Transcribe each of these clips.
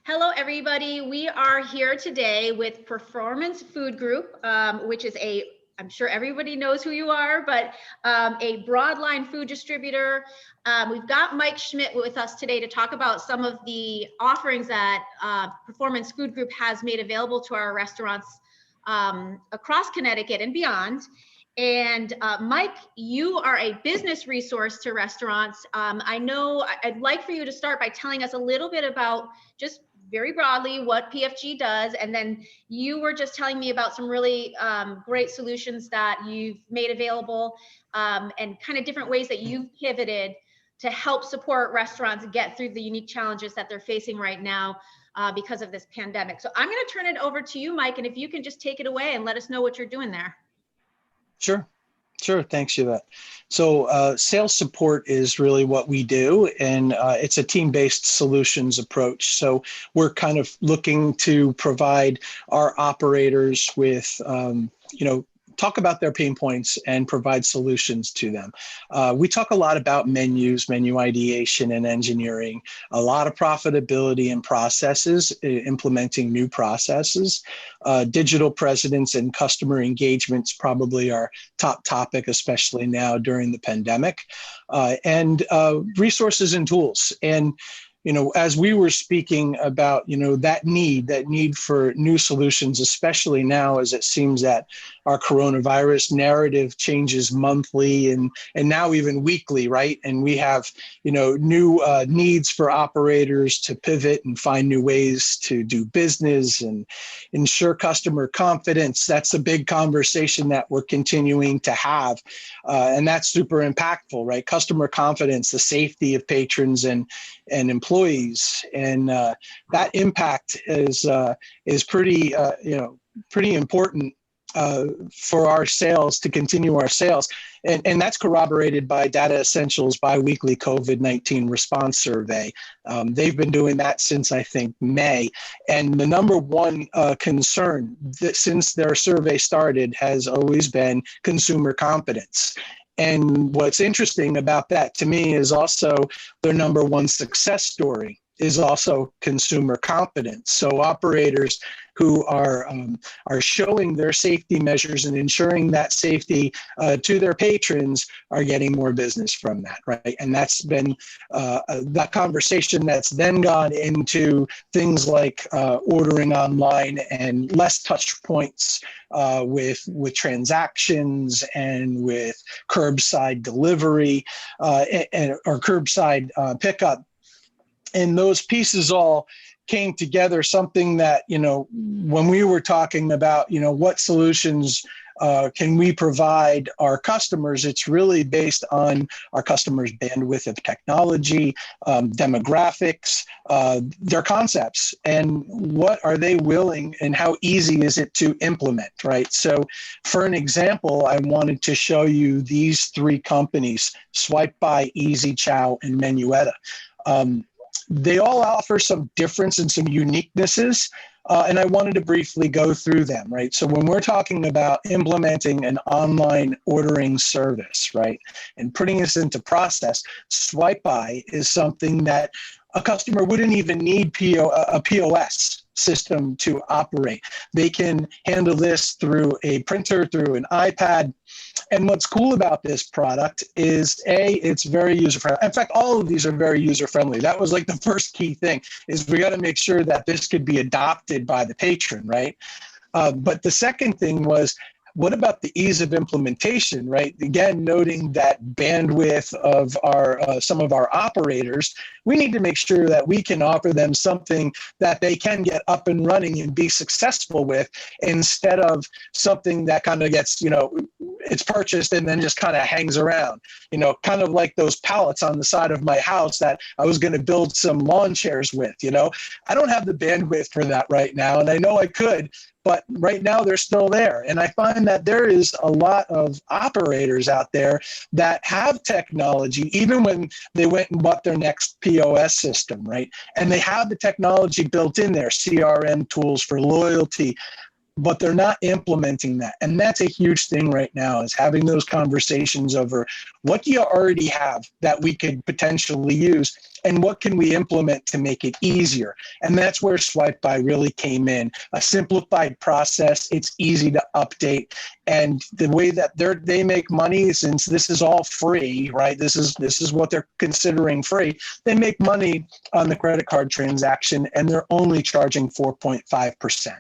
Hello, everybody. We are here today with Performance Food Group, which is I'm sure everybody knows who you are, but a broadline food distributor. We've got Mike Schmidt with us today to talk about some of the offerings that Performance Food Group has made available to our restaurants across Connecticut and beyond. And Mike, you are a business resource to restaurants. I know I'd like for you to start by telling us a little bit about just very broadly what PFG does. And then you were just telling me about some really great solutions that you've made available and kind of different ways that you've pivoted to help support restaurants get through the unique challenges that they're facing right now because of this pandemic. So I'm going to turn it over to you, Mike, and if you can just take it away and let us know what you're doing there. Sure. Thanks, Yvette. So sales support is really what we do, and it's a team-based solutions approach. So we're kind of looking to provide our operators with, talk about their pain points and provide solutions to them. We talk a lot about menus, menu ideation and engineering, a lot of profitability and processes, implementing new processes. Digital presence and customer engagements probably our top topic, especially now during the pandemic, and resources and tools. And as we were speaking about, that need for new solutions, especially now as it seems that our coronavirus narrative changes monthly and now even weekly, right? And we have, new needs for operators to pivot and find new ways to do business and ensure customer confidence. That's a big conversation that we're continuing to have. And that's super impactful, right? Customer confidence, the safety of patrons and employees, and that impact is pretty pretty important for our sales, to continue our sales, and that's corroborated by Data Essentials biweekly COVID-19 response survey. They've been doing that since I think May, and the number one concern that since their survey started has always been consumer confidence. And what's interesting about that to me is also their number one success story is also consumer confidence. So operators who are showing their safety measures and ensuring that safety to their patrons are getting more business from that, right? And that's been that conversation that's then gone into things like ordering online and less touch points with transactions and with curbside delivery or curbside pickup. And those pieces all came together, something that, when we were talking about, what solutions can we provide our customers, it's really based on our customers' bandwidth of technology, demographics, their concepts, and what are they willing and how easy is it to implement, right? So for an example, I wanted to show you these three companies, Swipe By, Easy, Chow, and Menuetta. They all offer some difference and some uniquenesses, and I wanted to briefly go through them, right? So when we're talking about implementing an online ordering service, right, and putting this into process, Swipe By is something that a customer wouldn't even need a POS system to operate. They can handle this through a printer, through an iPad. And what's cool about this product is it's very user-friendly. In fact, all of these are very user-friendly. That was like the first key thing, is we got to make sure that this could be adopted by the patron, right? But the second thing was, what about the ease of implementation, right? Again, noting that bandwidth of some of our operators, we need to make sure that we can offer them something that they can get up and running and be successful with, instead of something that kind of gets, it's purchased and then just kind of hangs around, kind of like those pallets on the side of my house that I was going to build some lawn chairs with. I don't have the bandwidth for that right now, and I know I could, but right now they're still there. And I find that there is a lot of operators out there that have technology, even when they went and bought their next POS system, right? And they have the technology built in there, CRM tools for loyalty, but they're not implementing that. And that's a huge thing right now, is having those conversations over what do you already have that we could potentially use, and what can we implement to make it easier. And that's where Swipe By really came in. A simplified process, it's easy to update. And the way that they make money, since this is all free, right? This is what they're considering free. They make money on the credit card transaction, and they're only charging 4.5%.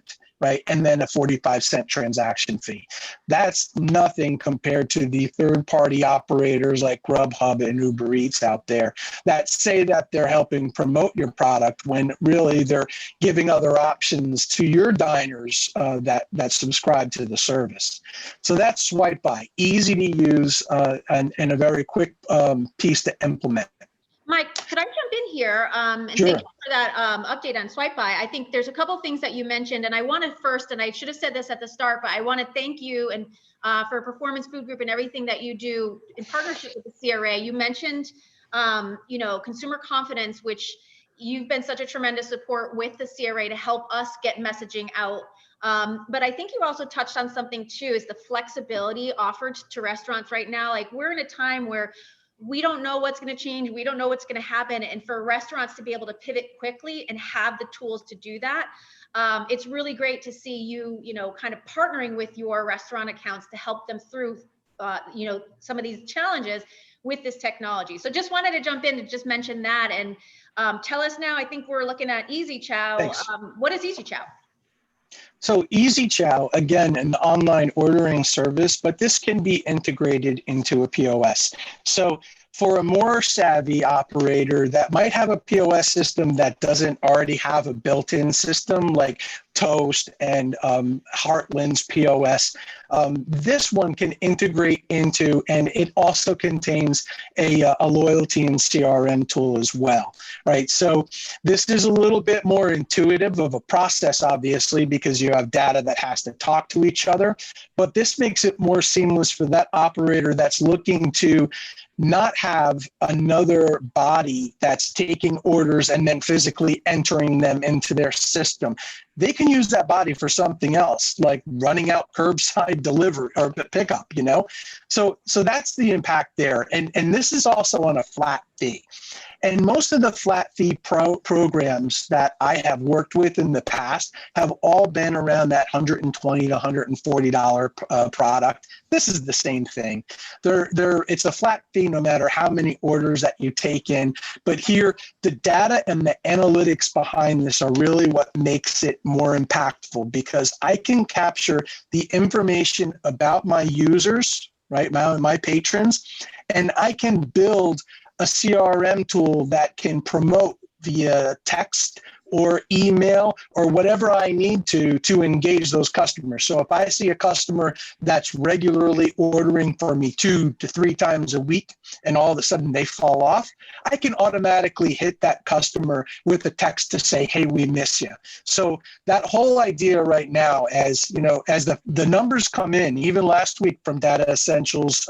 Right? And then a 45-cent transaction fee. That's nothing compared to the third-party operators like Grubhub and Uber Eats out there that say that they're helping promote your product when really they're giving other options to your diners that subscribe to the service. So that's Swipe By, easy to use and a very quick piece to implement. Mike, could I jump in here? And Sure. Thank you for that update on Swipe By. I think there's a couple things that you mentioned, and I want to first, and I should have said this at the start, but I want to thank you and for Performance Food Group and everything that you do in partnership with the CRA. You mentioned, consumer confidence, which you've been such a tremendous support with the CRA to help us get messaging out. But I think you also touched on something too, is the flexibility offered to restaurants right now. Like, we're in a time where we don't know what's going to change. We don't know what's going to happen. And for restaurants to be able to pivot quickly and have the tools to do that, it's really great to see you, kind of partnering with your restaurant accounts to help them through, some of these challenges with this technology. So just wanted to jump in and just mention that. And tell us now, I think we're looking at Easy Chow. What is Easy Chow? So Easy Chow, again, an online ordering service, but this can be integrated into a POS. So for a more savvy operator that might have a POS system that doesn't already have a built-in system like Toast and Heartland's POS, this one can integrate into, and it also contains a loyalty and CRM tool as well, right? So this is a little bit more intuitive of a process, obviously, because you have data that has to talk to each other, but this makes it more seamless for that operator that's looking to not have another body that's taking orders and then physically entering them into their system. They can use that body for something else, like running out curbside delivery or pickup, So that's the impact there. And this is also on a flat fee. And most of the flat fee programs that I have worked with in the past have all been around that $120 to $140 product. This is the same thing. It's a flat fee no matter how many orders that you take in. But here, the data and the analytics behind this are really what makes it more impactful, because I can capture the information about my users, right, my patrons, and I can build a CRM tool that can promote via text or email or whatever I need to engage those customers. So if I see a customer that's regularly ordering for me 2 to 3 times a week and all of a sudden they fall off, I can automatically hit that customer with a text to say, hey, we miss you. So that whole idea right now, as the numbers come in, even last week from Data Essentials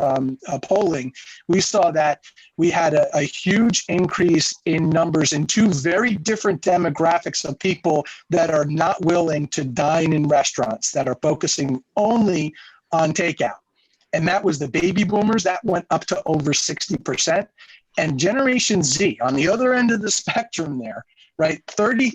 polling, we saw that we had a huge increase in numbers in 2 very different demographics of people that are not willing to dine in restaurants, that are focusing only on takeout. And that was the baby boomers. That went up to over 60%. And Generation Z, on the other end of the spectrum there, right,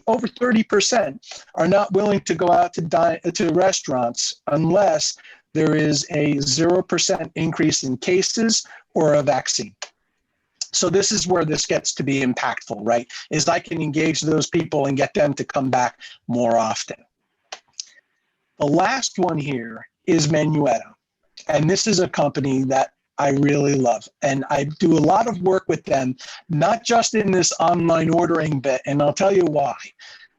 over 30% are not willing to go out to dine to restaurants unless there is a 0% increase in cases or a vaccine. So this is where this gets to be impactful, right? Is I can engage those people and get them to come back more often. The last one here is Menuetto. And this is a company that I really love. And I do a lot of work with them, not just in this online ordering bit. And I'll tell you why.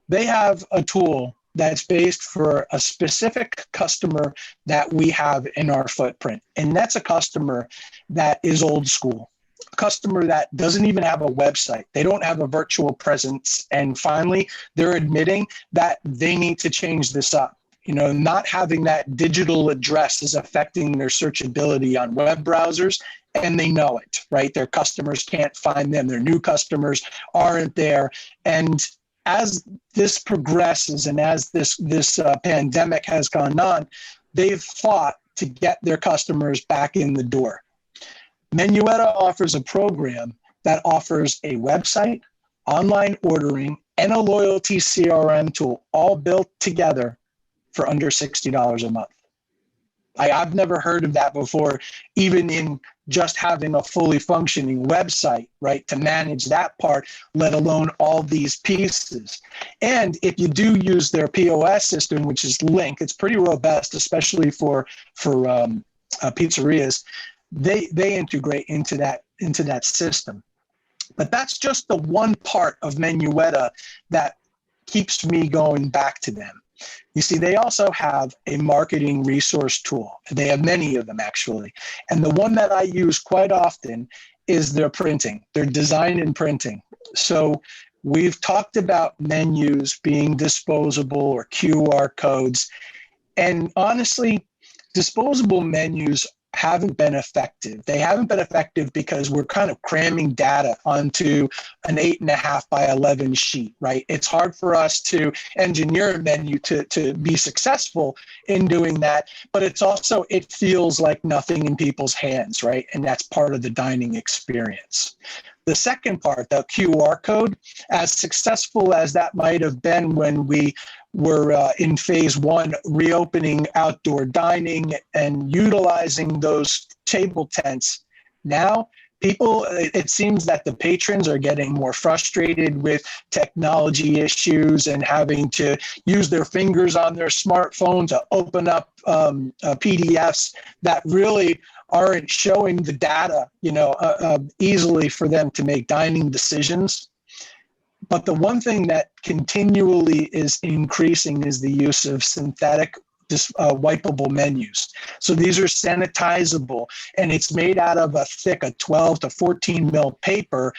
They have a tool that's based for a specific customer that we have in our footprint. And that's a customer that is old school. A customer that doesn't even have a website. They don't have a virtual presence. And finally, they're admitting that they need to change this up. Not having that digital address is affecting their searchability on web browsers, and they know it, right? Their customers can't find them. Their new customers aren't there. And as this progresses and as this pandemic has gone on, they've fought to get their customers back in the door. Menuetta offers a program that offers a website, online ordering, and a loyalty CRM tool, all built together for under $60 a month. I've never heard of that before, even in just having a fully functioning website, right, to manage that part, let alone all these pieces. And if you do use their POS system, which is Link, it's pretty robust, especially for pizzerias. They integrate into that system. But that's just the one part of Menuetta that keeps me going back to them. You see, they also have a marketing resource tool. They have many of them, actually. And the one that I use quite often is their printing, their design and printing. So we've talked about menus being disposable or QR codes. And honestly, disposable menus haven't been effective. They haven't been effective because we're kind of cramming data onto an 8.5 by 11 sheet, right? It's hard for us to engineer a menu to be successful in doing that, but it feels like nothing in people's hands, right? And that's part of the dining experience. The second part, the QR code, as successful as that might have been when we were in phase one, reopening outdoor dining and utilizing those table tents, now it seems that the patrons are getting more frustrated with technology issues and having to use their fingers on their smartphone to open up PDFs that really aren't showing the data, easily for them to make dining decisions. But the one thing that continually is increasing is the use of synthetic wipeable menus. So these are sanitizable, and it's made out of a 12 to 14 mil paper,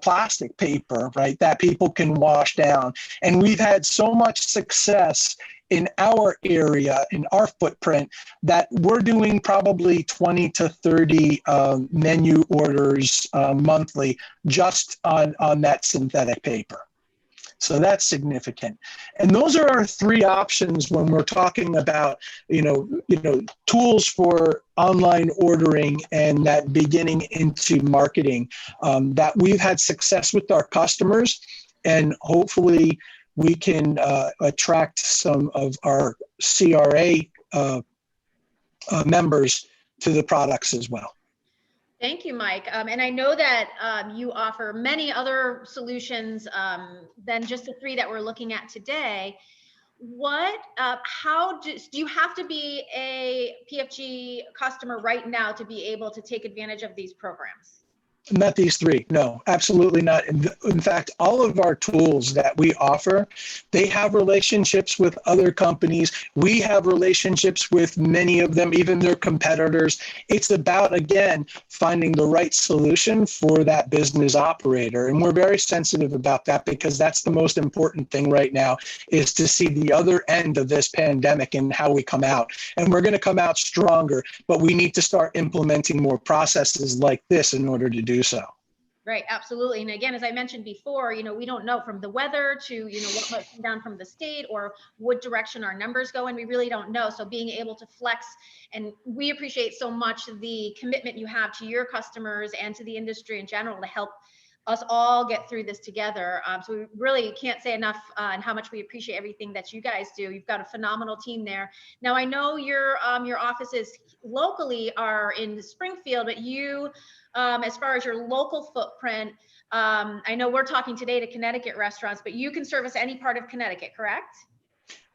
plastic paper, right, that people can wash down. And we've had so much success in our area, in our footprint, that we're doing probably 20 to 30 menu orders monthly just on that synthetic paper. So that's significant. And those are our three options when we're talking about, tools for online ordering and that beginning into marketing, that we've had success with our customers, and hopefully we can attract some of our CRA members to the products as well. Thank you, Mike. And I know that you offer many other solutions than just the three that we're looking at today. How do you have to be a PFG customer right now to be able to take advantage of these programs? Not these three. No, absolutely not. In fact, all of our tools that we offer, they have relationships with other companies. We have relationships with many of them, even their competitors. It's about, again, finding the right solution for that business operator. And we're very sensitive about that, because that's the most important thing right now, is to see the other end of this pandemic and how we come out. And we're going to come out stronger, but we need to start implementing more processes like this in order to do so. Right, absolutely. And again, as I mentioned before, we don't know from the weather to, what might come down from the state or what direction our numbers go, and we really don't know. So being able to flex, and we appreciate so much the commitment you have to your customers and to the industry in general to help us all get through this together. So we really can't say enough and how much we appreciate everything that you guys do. You've got a phenomenal team there. Now, I know your offices locally are in Springfield, but you, as far as your local footprint, I know we're talking today to Connecticut restaurants, but you can service any part of Connecticut, correct?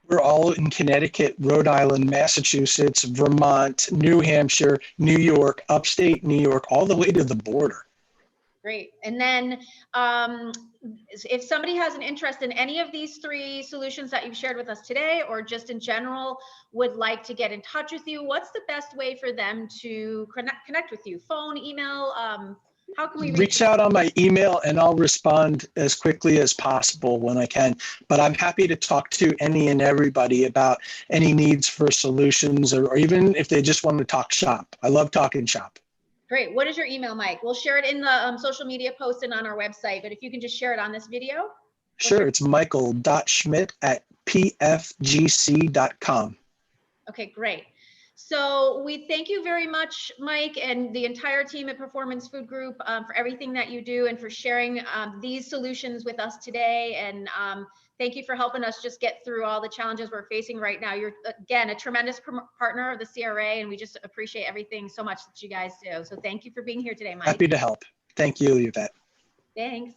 We're all in Connecticut, Rhode Island, Massachusetts, Vermont, New Hampshire, New York, upstate New York, all the way to the border. Great. And then if somebody has an interest in any of these three solutions that you've shared with us today, or just in general would like to get in touch with you, what's the best way for them to connect with you? Phone, email? How can we reach out on my email, and I'll respond as quickly as possible when I can. But I'm happy to talk to any and everybody about any needs for solutions, or even if they just want to talk shop. I love talking shop. Great. What is your email, Mike? We'll share it in the social media post and on our website, but if you can just share it on this video. Sure, it's michael.schmidt@pfgc.com. Okay, great. So we thank you very much, Mike, and the entire team at Performance Food Group for everything that you do and for sharing these solutions with us today. And thank you for helping us just get through all the challenges we're facing right now. You're, again, a tremendous partner of the CRA, and we just appreciate everything so much that you guys do. So thank you for being here today, Mike. Happy to help. Thank you, Yvette. Thanks.